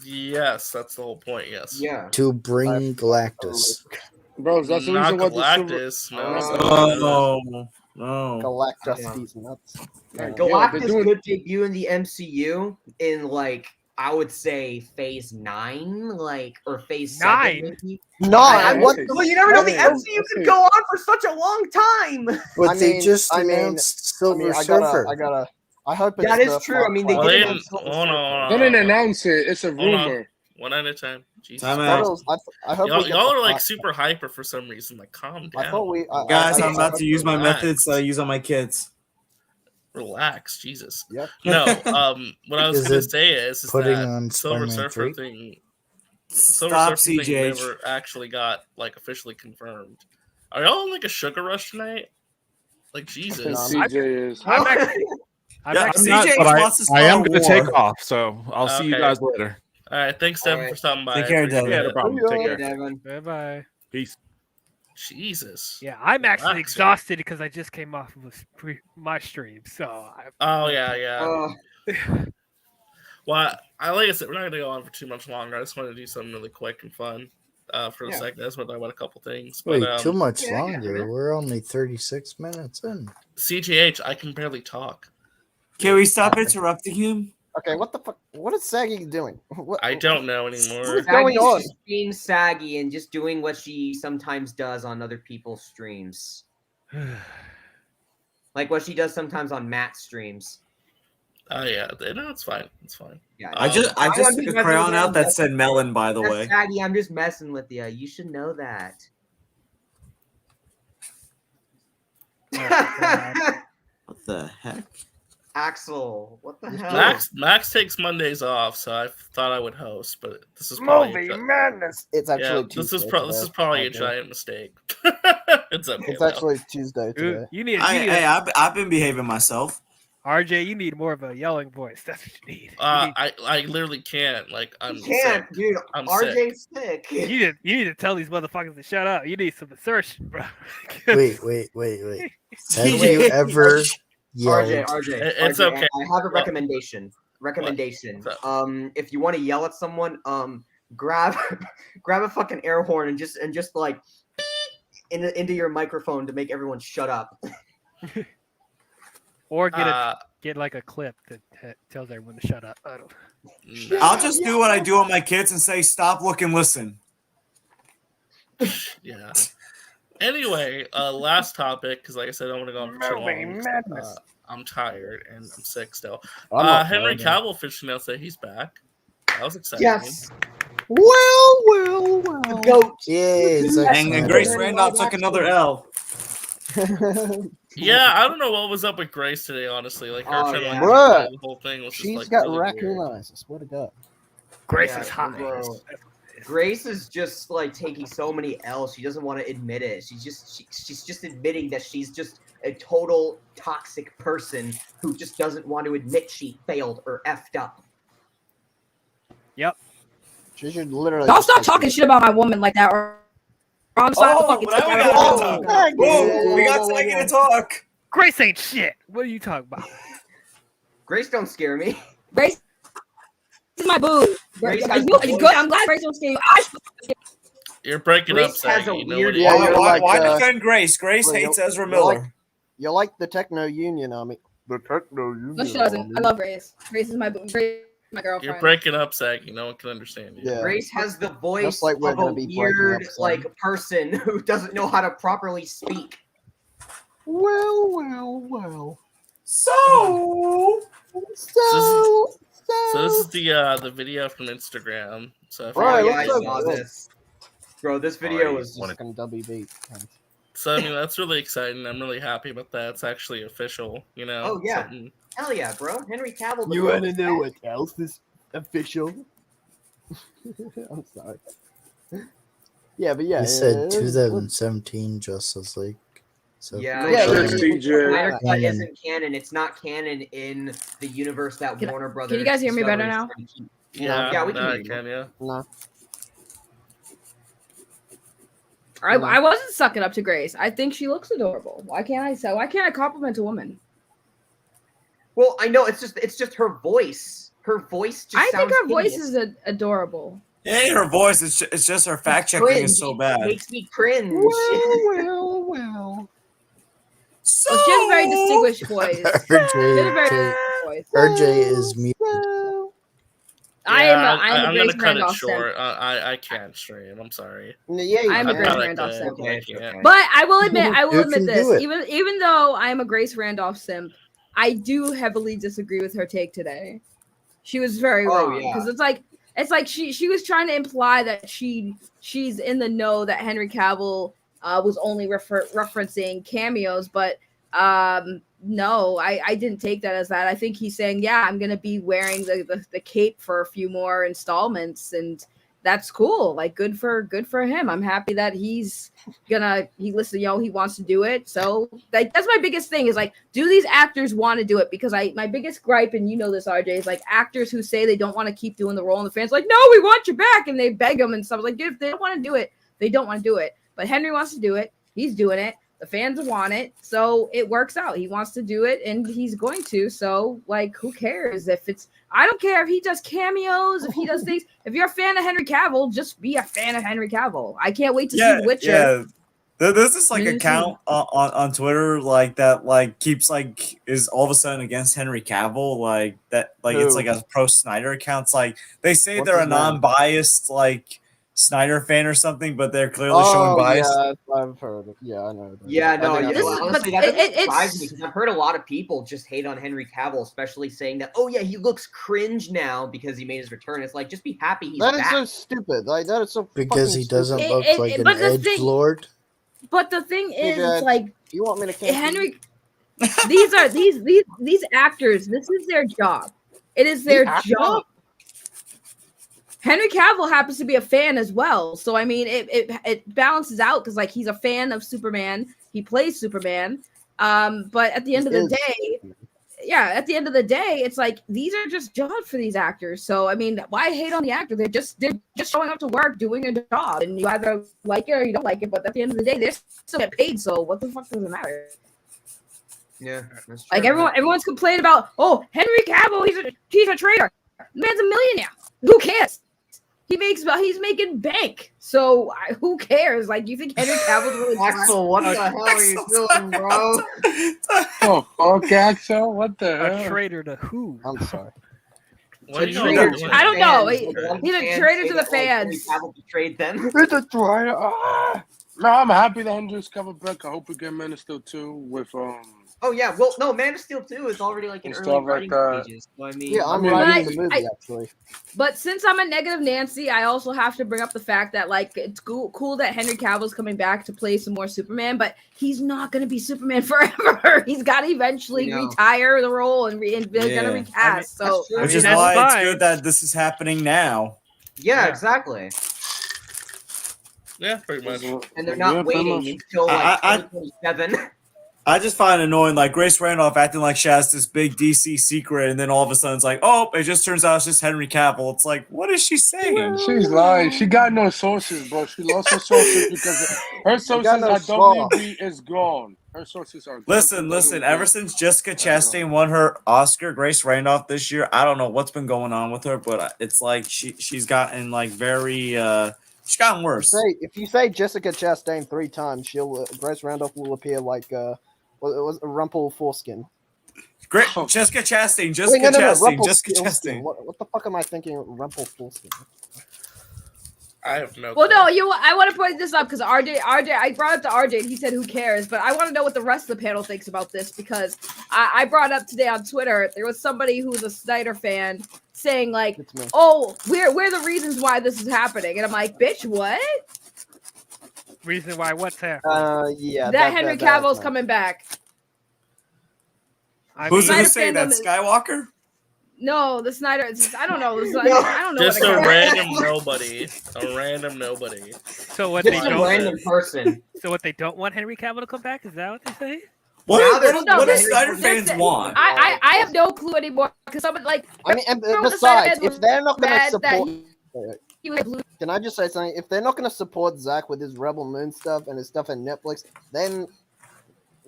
Yes, that's the whole point. Yes. Yeah. to bring Galactus? Bro, that's the Not reason why the Galactus. No. Galactus these nuts. Galactus doing- could debut in the MCU in like I would say phase 9, like or phase 7, 9? maybe. Nine? What? What Well, you never know. The Yeah, MCU could go on for such a long time. But they just announced Silver Surfer. I hope it's That is the true. I mean, they Well, did they announce didn't. Silver Hold Surfer. on. They didn't announce it. It's a Hold on. rumor. One at a time. Jesus. Time I out. hope we get Y'all the are like Flash. super hyper for some reason. Like, calm down. I thought we. Guys, I'm about I- to use my Relax. methods that I use on my kids. Relax, Jesus. Yep. No, what I was Is gonna it say is putting that on Silver Spider-Man Surfer 3? thing. Silver Stop, Surfer thing CJH. never actually got like officially confirmed. Are y'all in like a sugar rush tonight? Like Jesus. CJ is. I'm actually, Yeah, I'm not, CJ but wants to I am start a going to take war. off, so I'll see you Okay. guys later. All right, thanks Devin for stopping by. Take I care, appreciate Devin. Yeah, no it. problem. Take care. Devin. bye bye. Peace. Jesus. Yeah, I'm actually Relax, exhausted because I just came off of my stream. So Oh yeah. Uh, Well, like I said, we're not gonna go on for too much longer. I just wanted to do something really quick and fun for the Yeah. second. I just want to talk about a couple things. Wait, But too much yeah, longer. yeah. We're only 36 minutes in. CGH, I can barely talk. Can we stop interrupting him? Okay, what the fuck? What is Saggy doing? What, I don't know anymore. What's going on? Just being saggy and just doing what she sometimes does on other people's streams. Like what she does sometimes on Matt's streams. Oh yeah, no, it's fine. It's fine. Yeah. I just I'm took just a messing crayon with out you. that said melon, by the That's way. Saggy, I'm just messing with you. You should know that. What the heck? Axel, what the hell? Max takes Mondays off, so I thought I would host, but this is probably madness. It's actually this is Tuesday this is today. probably a Okay. giant mistake. It's okay. It's though. actually Tuesday today. you need. I've been behaving myself. RJ, you need more of a yelling voice. That's what you need. I literally can't. Like I'm Can't, sick. dude. I'm sick. RJ's sick. You need to tell these motherfuckers to shut up. You need some assertion, bro. Wait. Have you ever yelled? RJ, It's RJ, okay. I have a recommendation. If you want to yell at someone, grab a fucking air horn and just like into your microphone to make everyone shut up. Or get like a clip that tells everyone to shut up. I don't. I'll just do what I do on my kids and say, "Stop, look, and listen." Yeah. Anyway, last topic, because like I said, I don't want to go on for too long. Madness. I'm tired and I'm sick still. I'm not Henry tired, Cavill officially announced that he's back. That was exciting. Yes. Well. The goat. Yeah, it's like And Grace Randolph took another L. Yeah, I don't know what was up with Grace today, honestly. Like her Oh, trying to yeah. like, Bruh, the whole thing was just She's like got really raccoon weird. eyes. I swear to God. Grace Yeah, is hot. bro. Grace is just like taking so many L's. She doesn't want to admit it. She's just admitting that she's just a total toxic person who just doesn't want to admit she failed or effed up. Yep. She should literally. Y'all stop talking shit about my woman like that, or I'm sorry. We got Saggy to talk. Grace ain't shit. What are you talking about? Grace don't scare me. Grace is my boo. Grace Are has you the good? I'm glad Grace don't scare you. You're breaking Grace up, has Saggy. a You know weird- what it Yeah, is. you're like, Why defend Grace? Grace hates Ezra Miller. You're like the Techno Union Army. The Techno Union. No, she doesn't. I love Grace. Grace is my boo. Grace My girlfriend. You're breaking up, Saggy. No one can understand you. Yeah. Grace has the voice Just like we're of a gonna be breaking weird up soon. like person who doesn't know how to properly speak. Well. So this is the video from Instagram. So if you Oh guys yeah, I don't saw know. this. Bro, this video was just Fucking WB. So I mean that's really exciting. I'm really happy about that. It's actually official, you know. Oh yeah. Something- Hell yeah, bro. Henry Cavill. You want to know what else is official? I'm sorry. Yeah, but yeah. You said 2017 Justice League. So Yeah, Yeah, no, yeah, Snyder Cut Canon. isn't canon. It's not canon in the universe that Warner Brothers. Can you guys hear me better discovered now? is trying to keep- Yeah, yeah, we can now hear I you. can, yeah. No. I wasn't sucking up to Grace. I think she looks adorable. Why can't I compliment a woman? Well, I know it's just her voice. Her voice just I think sounds her voice hideous. is adorable. Hey, her voice. It's just her fact checking Cringe. is so It bad. makes me cringe. Well. So Well, she has a very distinguished voice. She has a very distinguished voice. RJ is muted. I'm I'm a Grace gonna cut it Randolph short. simp. I can't stream. I'm sorry. Yeah, I'm a I Grace thought I Randolph could. simp. I can't. But I will admit You can this. do it. Even though I'm a Grace Randolph simp, I do heavily disagree with her take today. She was very wrong yeah. because it's like she was trying to imply that she's in the know that Henry Cavill was only referencing cameos, but no, I didn't take that as that. I think he's saying, yeah, I'm gonna be wearing the cape for a few more installments, and that's cool. Like good for him. I'm happy that he wants to do it. So like that's my biggest thing is like, do these actors want to do it? Because my biggest gripe, and you know this, RJ, is like actors who say they don't want to keep doing the role, and the fans are like, no, we want you back, and they beg them and stuff. Like, if they don't want to do it, they don't want to do it. But Henry wants to do it. He's doing it. The fans want it, so it works out. He wants to do it, and he's going to. So, like, who cares if it's? I don't care if he does cameos, if he does things. If you're a fan of Henry Cavill, just be a fan of Henry Cavill. I can't wait to see The Witcher. Yeah. There's this like Me too. account on Twitter like that like keeps like is all of a sudden against Henry Cavill like that like it's Who? like a pro Snyder account. It's like they say What's they're a his name? non-biased like Snyder fan or something, but they're clearly showing bias. Yeah, I've heard it. Yeah, I know. that. Yeah, I no, think yeah, I've heard it. honestly, that doesn't surprise me because I've heard a lot of people just hate on Henry Cavill, especially saying that, oh yeah, he looks cringe now because he made his return. It's like, just be happy he's That is back. so stupid. Like that is so Because fucking he doesn't stupid. look like an but the edge thing- lord. But the thing Hey, is, Dad, it's like you want me to cancel? Henry. These are these actors. This is their job. It is their job. Henry Cavill happens to be a fan as well, so I mean, it balances out because like he's a fan of Superman. He plays Superman, but at the end of the day, at the end of the day, it's like these are just jobs for these actors. So I mean, why hate on the actor? They're just showing up to work, doing a job, and you either like it or you don't like it. But at the end of the day, they're still get paid. So what the fuck does it matter? Yeah, that's true. Like everyone's complaining about, oh, Henry Cavill, he's a traitor. The man's a millionaire. Who cares? He's making bank. So who cares? Like, you think Henry Cavill's really Axel, what the hell are you doing, bro? Oh, fuck, Axel. What the hell? A traitor to who? I'm sorry. What are you Traitor doing? to I don't know. fans. He's a Fans traitor say to the that, like, Henry fans. Cavill betrayed them. It's a traitor. No, I'm happy that Henry's coming back. I hope we get Man of Steel 2 with Oh yeah, well, no, Man of Steel 2 is already like in And early stuff like writing that. stages. So I mean, Yeah, I'm But writing the movie actually. But since I'm a negative Nancy, I also have to bring up the fact that like it's cool that Henry Cavill's coming back to play some more Superman, but he's not going to be Superman forever. He's got to eventually retire the role and they're going to recast. So Which is why it's good that this is happening now. yeah, exactly. Yeah, pretty much. And they're not waiting until like 2027. I just find it annoying, like Grace Randolph acting like she has this big DC secret, and then all of a sudden it's like, oh, it just turns out it's just Henry Cavill. It's like, what is she saying? She's lying. She got no sources, bro. She lost her sources because her sources no at source. WB is gone. Her sources are gone. Listen. Ever since Jessica Chastain won her Oscar, Grace Randolph this year, I don't know what's been going on with her, but it's like she's gotten like very she's gotten worse. If you say Jessica Chastain 3 times, Grace Randolph will appear like what was a rumple foreskin. Great, Jessica Chastain. Wait, Jessica no, Chastain. Jessica Rumpelstiltskin. Chastain. What the fuck am I thinking? Rumpelstiltskin. I have no. Well, no, I want to point this up because RJ, I brought up to RJ and he said, "Who cares?" But I want to know what the rest of the panel thinks about this because I brought up today on Twitter. There was somebody who was a Snyder fan saying like, "Oh, we're the reasons why this is happening," and I'm like, "Bitch, what?" Reason why what's happening? Yeah. That Henry Cavill's coming back. Who's gonna Snyder say that? fandom- Skywalker? No, the Snyder. I don't know. I don't know. Just what a it random nobody. A random nobody. So what Just they a don't random person. So what they don't want Henry Cavill to come back? Is that what they say? What do this- Snyder this- fans want? I have no clue anymore because someone like. I mean, and everyone was Snyder besides, fans if they're not going to mad that support, he was blue. can I just say something? If they're not going to support Zack with his Rebel Moon stuff and his stuff in Netflix, then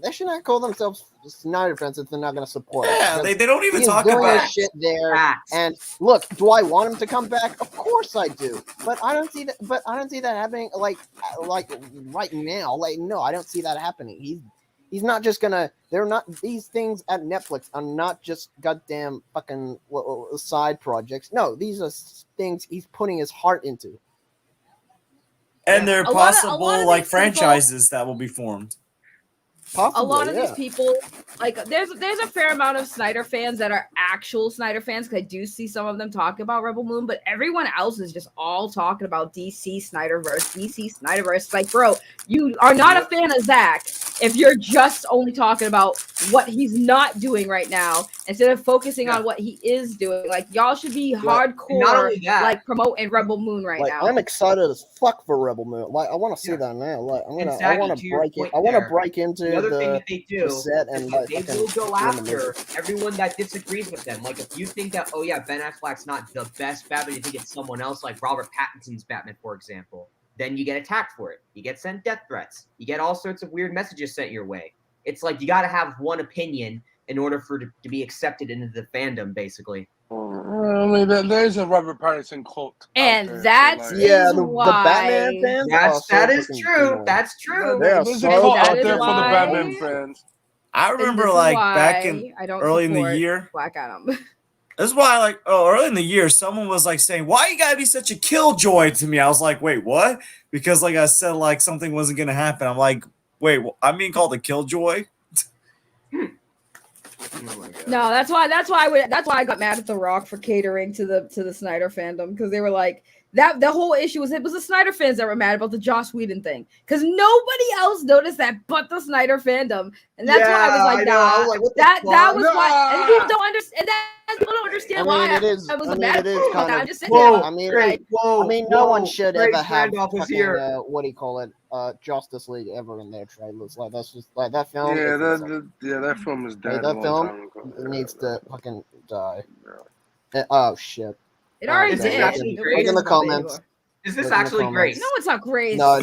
they should not call themselves Snyder fans if they're not going to support. Yeah, it. they don't even He's talk doing about his shit there. And look, do I want him to come back? Of course I do. But I don't see that. But I don't see that happening. Like right now. Like no, I don't see that happening. He's not just gonna. They're not. These things at Netflix are not just goddamn fucking side projects. No, these are things he's putting his heart into. And they're A lot of possible these like people- franchises that will be formed. A lot of these people, like, there's a fair amount of Snyder fans that are actual Snyder fans because I do see some of them talking about Rebel Moon, but everyone else is just all talking about DC Snyderverse, DC Snyderverse. Like, bro, you are not a fan of Zack if you're just only talking about what he's not doing right now instead of focusing on what he is doing. Like, y'all should be hardcore, not only that- like, promoting Rebel Moon right Like now. I'm excited as fuck for Rebel Moon. Like I want to see that now. Like I Exactly, want to to your break it. point I want to there. break into The other thing that they do the set is and that like they fucking will go ruin the movie. after everyone that disagrees with them. Like if you think that, oh yeah, Ben Affleck's not the best Batman, you think it's someone else, like Robert Pattinson's Batman, for example, then you get attacked for it. You get sent death threats. You get all sorts of weird messages sent your way. It's like you got to have one opinion in order for it to be accepted into the fandom, basically. I mean, there's a Robert Pattinson cult. And that's the Batman fans. That is true. That's true. There's a cult out there for the Batman fans. I remember like back in early in the year. Black Adam. This is why, early in the year, someone was like saying, "Why you gotta be such a killjoy to me?" I was like, "Wait, what?" Because like I said, like something wasn't gonna happen. I'm like, "Wait, I'm being called a killjoy." No, that's why I got mad at The Rock for catering to the Snyder fandom because they were like that. The whole issue was it was the Snyder fans that were mad about the Joss Whedon thing because nobody else noticed that but the Snyder fandom, and that's why I was like, that was why. And people don't understand. People don't understand why I was mad about that. I'm just sitting there. I mean, no one should Grace ever have Randolph is fucking, here. what do you call it? Justice League ever in their trailers. Like that's just like that film. Yeah, is that film is dead. that a long film time ago. needs to fucking die. Oh shit! It already Is did. it actually Look Grace? in the comments. Is this Look in the actually comments. Grace? No, it's not Grace. No.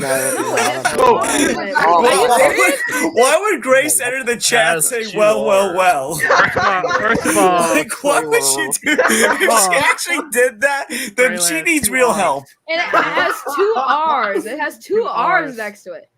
Why would Grace enter the chat saying, well? First of all, Like, why would she do that? If she actually did that, then she needs real help. And it has 2 R's. It has 2 R's next to it.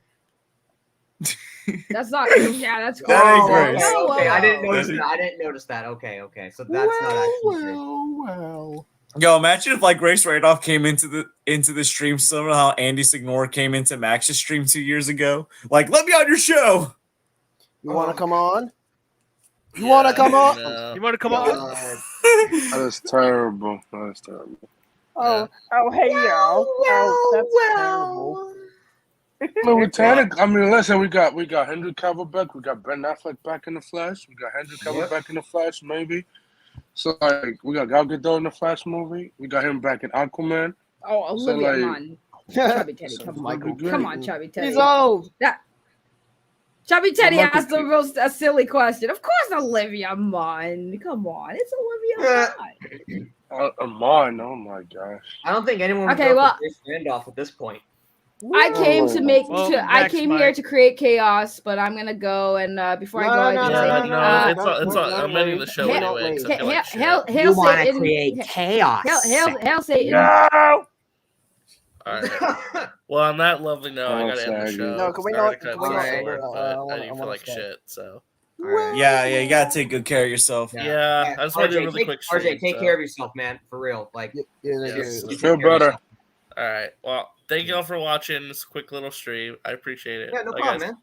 That's not. Yeah, that's cool. Okay, I didn't notice that. I didn't notice that. Okay. So that's not actually Grace. Well. Yo, imagine if like Grace Randolph came into the stream similar to how Andy Signore came into Max's stream 2 years ago. Like, let me on your show. You want to come on? You want to come on? You want to come on? That is terrible. That is terrible. Oh, hey y'all. That's terrible. I mean, listen, we got Henry Cavill back. We got Ben Affleck back in the Flash. We got Henry Cavill back in the Flash, maybe. So like, we got Gal Gadot in the Flash movie. We got him back in Aquaman. Oh, So, Olivia like, Munn. Chubby Teddy, come on, Chubby Teddy. He's old. Chubby Teddy Michael asked the most a silly question. Of course, Olivia Munn. Come on, it's Olivia Munn. Munn. Oh my gosh. I don't think anyone would Okay, go well- for Grace Randolph at this point. I came to make. Well, I next, came Mike. here to create chaos, but I'm gonna go and before I go, I just say, it's I'm ending the show anyway. Except I like shit. Hail Satan. chaos. Hail Satan. All right. Well, on that lovely note, I gotta end the show. No, can we Sorry not- to cut can we this not- short, I but I wanna didn't feel like stop. shit. So Yeah, you gotta take good care of yourself. Yeah, I just want to do a really quick stream. RJ, take so- care of yourself, man. For real. Like, Yes. you Feel take care of better. yourself. All right. Well, thank you all for watching this quick little stream. I appreciate it. Yeah, no Bye, problem, guys. man.